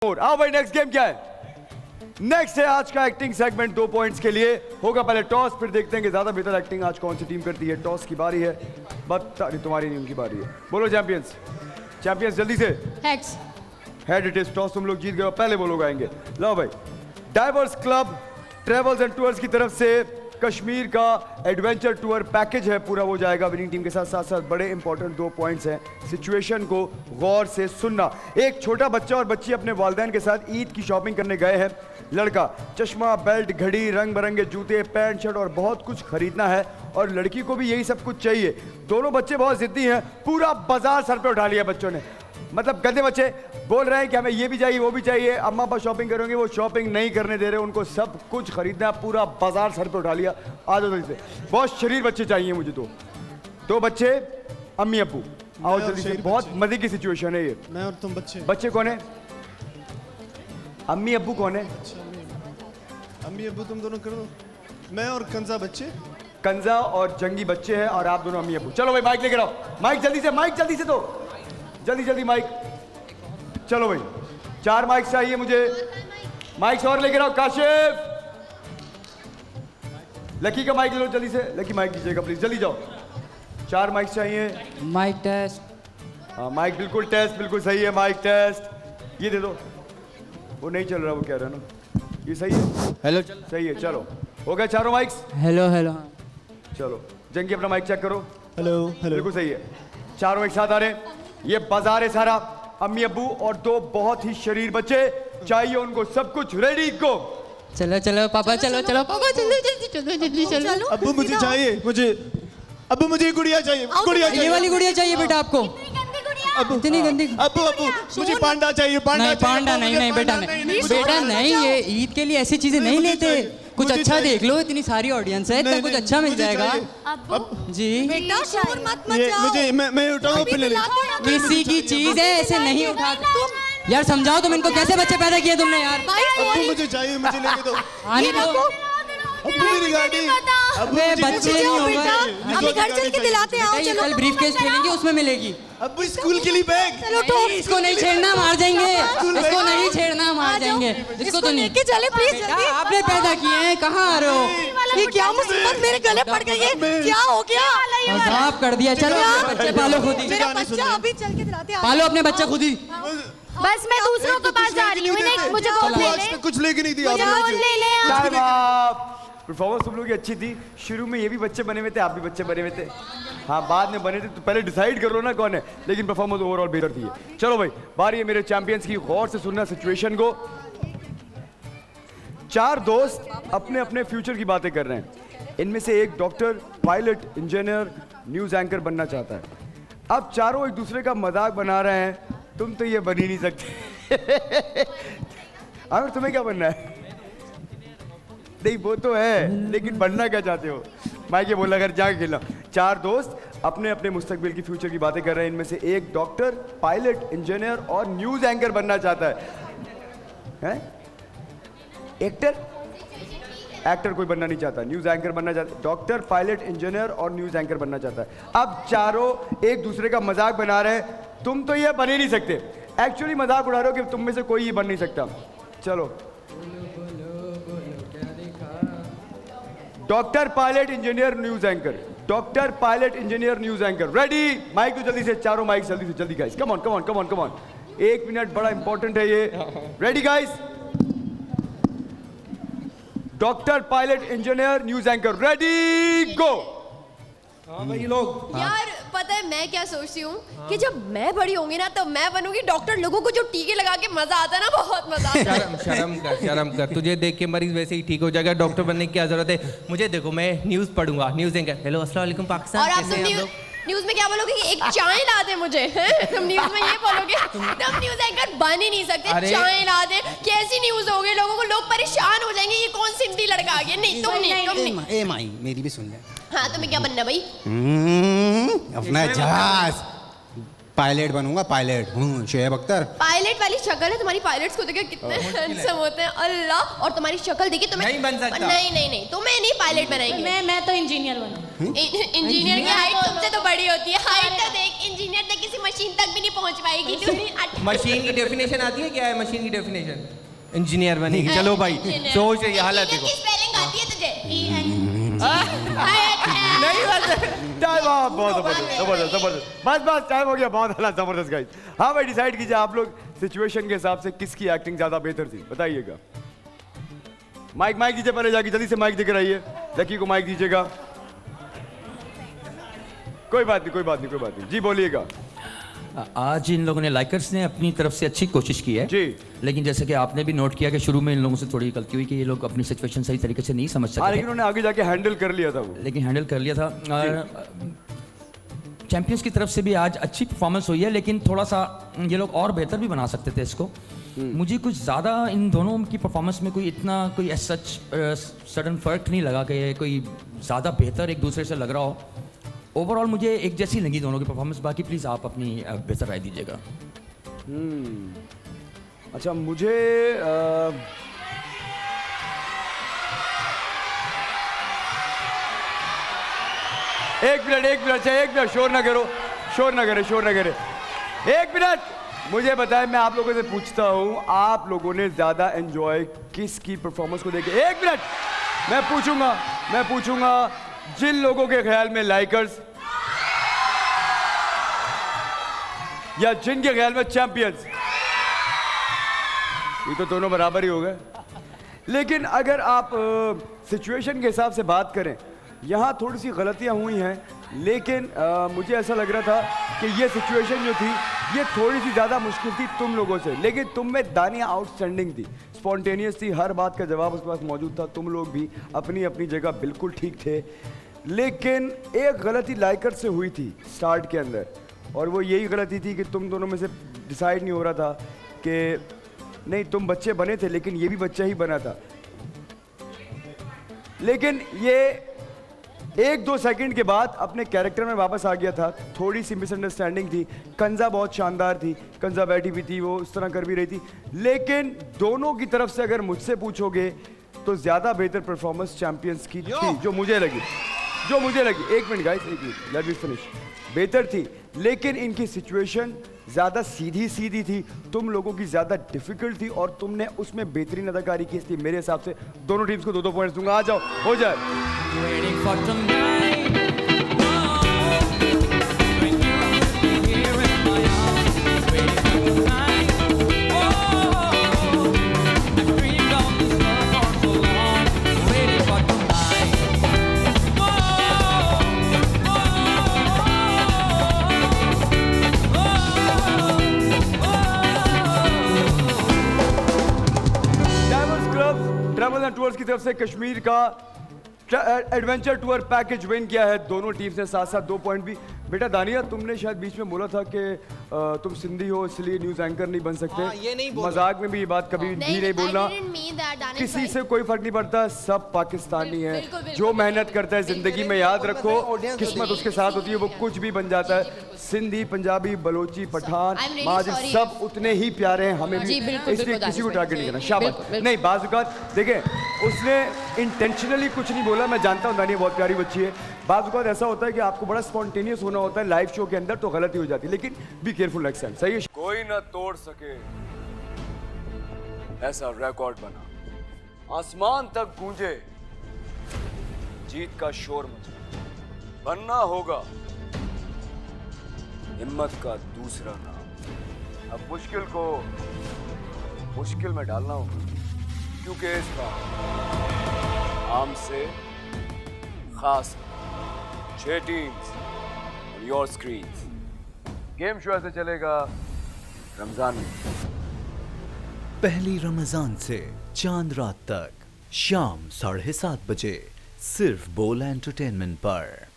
आओ भाई, next game क्या है? नेक्स्ट है आज का एक्टिंग सेगमेंट। 2 पॉइंट्स के लिए होगा पहले टॉस, फिर देखते हैं कि ज्यादा बेहतर एक्टिंग आज कौन सी टीम करती है। टॉस की बारी है, तुम्हारी नहीं, उनकी बारी है। बोलो चैंपियंस, चैंपियंस जल्दी से। Heads. Head it is. Toss तुम लोग जीत गए, पहले वो लोग आएंगे। लो भाई, diverse club travels and tours की तरफ से कश्मीर का एडवेंचर टूर पैकेज है पूरा, वो जाएगा विनिंग टीम के साथ। साथ साथ बड़े इंपॉर्टेंट 2 पॉइंट्स हैं, सिचुएशन को गौर से सुनना। एक छोटा बच्चा और बच्ची अपने वालिदैन के साथ ईद की शॉपिंग करने गए हैं। लड़का चश्मा, बेल्ट, घड़ी, रंग बिरंगे जूते, पैंट शर्ट और बहुत कुछ खरीदना है, और लड़की को भी यही सब कुछ चाहिए। दोनों बच्चे बहुत जिद्दी हैं, पूरा बाजार सर पे उठा लिया बच्चों ने। मतलब गंदे बच्चे बोल रहे हैं कि हमें ये भी चाहिए वो भी चाहिए। अम्मा पापा शॉपिंग करेंगे, वो शॉपिंग नहीं करने दे रहे, उनको सब कुछ खरीदना है, पूरा बाजार सर पे उठा लिया। आ जाओ जल्दी से, बहुत शरीर बच्चे चाहिए मुझे। दो बच्चे, अम्मी अब्बू, आओ जल्दी से। बहुत मजे की सिचुएशन है ये। मैं और तुम बच्चे। बच्चे कौन है? अम्मी अब्बू कौन है? अम्मी अब्बू तुम दोनों कर दो। मैं और कंजा बच्चे। कंजा और जंगी बच्चे हैं, और आप दोनों अम्मी अब्बू। चलो भाई माइक लेकर आओ, माइक जल्दी से, माइक जल्दी से दो, जल्दी जल्दी माइक। चलो भाई, 4 माइक चाहिए मुझे। माइक और लेकर आओ। काशिफ, लकी का माइक ले लो जल्दी से। लकी माइक दीजिएगा प्लीज, जल्दी जाओ। 4 माइक चाहिए। Mic test. हाँ माइक बिल्कुल टेस्ट, बिल्कुल सही है। माइक टेस्ट ये दे दो। वो नहीं चल रहा, वो कह रहा है ना। ये सही है? हेलो, सही है। चलो हो गए चारों माइक्स। Hello hello. चलो जंगी अपना माइक चेक करो। Hello hello. बिल्कुल सही है, चारों एक साथ आ रहे हैं। ये बाजार है सारा, अम्मी अब्बू और 2 बहुत ही शरीर बच्चे चाहिए उनको सब कुछ। रेडी गो। चलो चलो पापा, चलो चलो पापा, जल्दी जल्दी चलो, जल्दी चलो। अब्बू मुझे चाहिए, मुझे अब्बू मुझे गुड़िया चाहिए, गुड़िया चाहिए। ये वाली गुड़िया चाहिए बेटा आपको। अब्बू इतनी गंदी। अब्बू अब्बू मुझे पांडा चाहिए, पांडा नहीं चाहिए। पांडा नहीं, नहीं बेटा नहीं, बेटा नहीं, ये ईद के लिए ऐसी चीजें नहीं लेते। कुछ अच्छा देख लो, इतनी सारी ऑडियंस है, इतना कुछ अच्छा मिल जाएगा। जी बेटा शोर मत ये मचाओ। मुझे मैं उठाऊं फिर ले ले। किसी की चीज है, ऐसे नहीं उठा। यार समझाओ तुम इनको, कैसे बच्चे पैदा किए तुमने यार? अब्बू मुझे चाहिए, मुझे लेके दो। आने दो। अब्बू मेरी गाड़ी। अब्बू अबे मुझे बच्चे चाहिए। नहीं हो बेटा, गए। अभी घर चल के दिलाते हैं। आओ ये चलो। कल ब्रीफ केस खेलेंगे, उसमें मिलेगी। अब्बू स्कूल के लिए बैग। चलो तो इसको नहीं छेड़ना, मार जाएंगे। इसको नहीं छेड़ना, मार जाएंगे। इसको तो नहीं। लेके चले प्लीज बेटा, जल्दी। आपने पैदा किए हैं, कहाँ आ रहे हो? ये क्या मुसीबत मेरे गले पड़ गई है? क्या हो गया? मजाक कर दिया। चलो अपने बच्चे पालो खुद ही। मेरा बच्चा अभी चल के दिलाते हैं। पालो अपने बच्चे खुद ही। बस मैं दूसरों के पास जा रही हूँ, इन्हें मुझे गोद ले ले। कुछ लेके नहीं दिया मुझे आपने गोद मुझे। ले ले आप। Time up. परफॉर्मेंस तुम लोग की अच्छी थी। शुरू में ये भी बच्चे बने हुए थे, आप भी बच्चे बने हुए थे। हाँ बाद में बने थे, तो पहले डिसाइड कर लो ना कौन है। लेकिन परफॉर्मेंस ओवरऑल बेहतर थी। चलो भाई, बारी है मेरे चैंपियंस की। गौर से सुनना सिचुएशन को। 4 दोस्त अपने अपने फ्यूचर की बातें कर रहे हैं। इनमें से एक doctor, pilot, engineer, news anchor बनना चाहता है। अब चारों एक दूसरे का मजाक बना रहे हैं, तुम तो ये बन ही नहीं सकते। आमिर तुम्हें क्या बनना है? नहीं वो तो है, लेकिन बनना क्या चाहते हो? मैं ये बोला अगर जाके खेलना। 4 दोस्त अपने अपने मुस्तकबिल की फ्यूचर की बातें कर रहे हैं। इनमें से एक डॉक्टर, पायलट, इंजीनियर और न्यूज एंकर बनना चाहता है। एक्टर? एक्टर कोई बनना नहीं चाहता, न्यूज एंकर बनना चाहता है। डॉक्टर, पायलट, इंजीनियर और न्यूज एंकर बनना चाहता है। अब चारों एक दूसरे का मजाक बना रहे हैं, तुम तो ये बन ही नहीं सकते। एक्चुअली मजाक उड़ा रहे हो कि तुम में से कोई ये बन नहीं सकता। चलो doctor, pilot, engineer, news anchor. Doctor, pilot, engineer, news anchor. Ready? Mic तो जल्दी से, चारों माइक जल्दी से, जल्दी guys. Come on come on come on come on. 1 minute, बड़ा इंपॉर्टेंट है ये। Ready guys? Doctor, pilot, engineer, news anchor. Ready go. हाँ भाई लोग। यार पता है मैं क्या सोचती हूँ कि जब मैं बड़ी होंगी ना तो मैं बनूंगी डॉक्टर। लोगों को जो टीके लगा के मजा आता है ना, बहुत मजा आता है। शर्म कर। तुझे देख के मरीज वैसे ही ठीक हो जाएगा। डॉक्टर बनने की क्या जरूरत है? मुझे देखो, मैं न्यूज पढ़ूंगा, न्यूज एंकर। हेलो अस्सलाम वालेकुम पाकिस्तान, और आप कैसे तुम हैं आप लोग? न्यूज में क्या बोलोगे कि एक चाय ला दे मुझे, हैं? तुम न्यूज में ये बोलोगे? तुम न्यूज एंकर बन ही नहीं सकते। अरे चाय ला दे, कैसी न्यूज होगी? लोगों को, लोग परेशान हो जाएंगे। ये कौन सिंधी लड़का आ गया? नहीं तुम नहीं, तुम नहीं। ए माई मेरी भी सुन ले। हाँ तुम्हें क्या बनना भाई? अपना जहाज पायलट बनूंगा, पायलट। शोएब अख्तर। पायलट वाली शक्ल है तुम्हारी, पायलट्स को देखो कितने हैंडसम होते हैं अल्लाह। और तुम्हारी शक्ल देखी तो नहीं बन सकता। नहीं तुम्हें नहीं पायलट बनाएंगे। मैं तो इंजीनियर बनूं। इंजीनियर की हाइट तुमसे तो बड़ी होती है। हाइट तो देख, इंजीनियर तक किसी मशीन तक भी नहीं पहुंच पाएगी तू। मशीन की डेफिनेशन आती है, क्या है मशीन की डेफिनेशन? इंजीनियर बनेगी। चलो भाई सोच रही हालत देखो। स्पेलिंग आती है तुझे? नहीं बस टाइम आप बहुत जबरदस्त। बस टाइम हो गया, बहुत हालत जबरदस्त गाइस। हाँ भाई, डिसाइड कीजिए आप लोग सिचुएशन के हिसाब से किसकी एक्टिंग ज्यादा बेहतर थी, बताइएगा। माइक दीजिए पहले जाके, जल्दी से माइक देकर आइए। लकी को माइक दीजिएगा। कोई बात नहीं जी, बोलिएगा। आज इन लोगों ने लाइकर्स ने अपनी तरफ से अच्छी कोशिश की है जी, लेकिन जैसे कि आपने भी नोट किया कि शुरू में इन लोगों से थोड़ी गलती हुई कि ये लोग अपनी सिचुएशन सही तरीके से नहीं समझ हाँ, सके लेकिन उन्होंने आगे जाके हैंडल कर लिया था वो। लेकिन हैंडल कर लिया था। चैंपियंस की तरफ से भी आज अच्छी परफॉर्मेंस हुई है, लेकिन थोड़ा सा ये लोग और बेहतर भी बना सकते थे इसको। मुझे कुछ ज़्यादा इन दोनों की परफॉर्मेंस में कोई सच सडन फर्क नहीं लगा कि कोई ज़्यादा बेहतर एक दूसरे से लग रहा हो। ओवरऑल मुझे एक जैसी लगी दोनों की परफॉर्मेंस। बाकी प्लीज़ आप अपनी बेहतर राय दीजिएगा। अच्छा, मुझे एक मिनट, शोर ना करे। एक मिनट, मुझे बताएं, मैं आप लोगों से पूछता हूं, आप लोगों ने ज्यादा एंजॉय किसकी परफॉर्मेंस को देखे? एक मिनट, मैं पूछूंगा जिन लोगों के ख्याल में लाइकर्स या जिनके ख्याल में चैंपियंस, ये तो दोनों बराबर ही हो गए। लेकिन अगर आप सिचुएशन के हिसाब से बात करें, यहाँ थोड़ी सी गलतियाँ हुई हैं, लेकिन मुझे ऐसा लग रहा था कि ये सिचुएशन जो थी ये थोड़ी सी ज़्यादा मुश्किल थी तुम लोगों से। लेकिन तुम में दानिया आउटस्टैंडिंग थी, स्पॉन्टेनियस थी, हर बात का जवाब उसके पास मौजूद था। तुम लोग भी अपनी अपनी जगह बिल्कुल ठीक थे। लेकिन एक गलती लाइकर से हुई थी स्टार्ट के अंदर, और वो यही गलती थी कि तुम दोनों में से डिसाइड नहीं हो रहा था कि नहीं, तुम बच्चे बने थे लेकिन ये भी बच्चा ही बना था। लेकिन ये 1-2 सेकंड के बाद अपने कैरेक्टर में वापस आ गया था। थोड़ी सी मिसअंडरस्टैंडिंग थी। कंजा बहुत शानदार थी, कंजा बैठी हुई थी, वो उस तरह कर भी रही थी। लेकिन दोनों की तरफ से अगर मुझसे पूछोगे तो ज़्यादा बेहतर परफॉर्मेंस चैंपियंस की थी, जो मुझे लगी। एक minute guys, let me finish. बेहतर थी, लेकिन इनकी सिचुएशन ज़्यादा सीधी थी, तुम लोगों की ज़्यादा डिफिकल्ट थी, और तुमने उसमें बेहतरीन अदाकारी की। इसलिए मेरे हिसाब से दोनों टीम्स को 2-2 पॉइंट्स दूंगा। आ जाओ, हो जाए। ट्रैवल एंड टूर्स की तरफ से कश्मीर का एडवेंचर टूर पैकेज विन किया है दोनों टीम से, साथ साथ 2 पॉइंट भी। बेटा दानिया, तुमने शायद बीच में बोला था कि तुम सिंधी हो इसलिए न्यूज एंकर नहीं बन सकते। ये नहीं बोला। मजाक में भी ये बात कभी भी नहीं बोलना। किसी से कोई फर्क नहीं पड़ता, सब पाकिस्तानी है। जो मेहनत करता है जिंदगी में, याद रखो किस्मत उसके साथ होती है, वो कुछ भी बन जाता है। सिंधी, पंजाबी, बलोची, पठान, महाजी सब उतने ही प्यारे हैं हमें भी, इसलिए किसी को टारगेट नहीं करना। शाबाश। नहीं, बाज़ औक़ात देखें, उसने इंटेंशनली कुछ नहीं बोला। मैं जानता हूँ दानिया बहुत प्यारी बच्ची है। बाज़ औक़ात ऐसा होता है कि आपको बड़ा स्पॉन्टेनियस होना होता है लाइव शो के अंदर, तो गलती हो जाती है। लेकिन बी केयरफुल नेक्स्ट टाइम। सही है। कोई ना तोड़ सके ऐसा रिकॉर्ड बना, आसमान तक गूंजे जीत का शोर मचा। बनना होगा हिम्मत का दूसरा नाम। अब मुश्किल को मुश्किल में डालना होगा, क्योंकि इस बार आम से खास 6 टीम्स और योर स्क्रीन्स। गेम शो ऐसे चलेगा रमजान में, पहली रमजान से चांद रात तक शाम 7:30 बजे सिर्फ बोल एंटरटेनमेंट पर।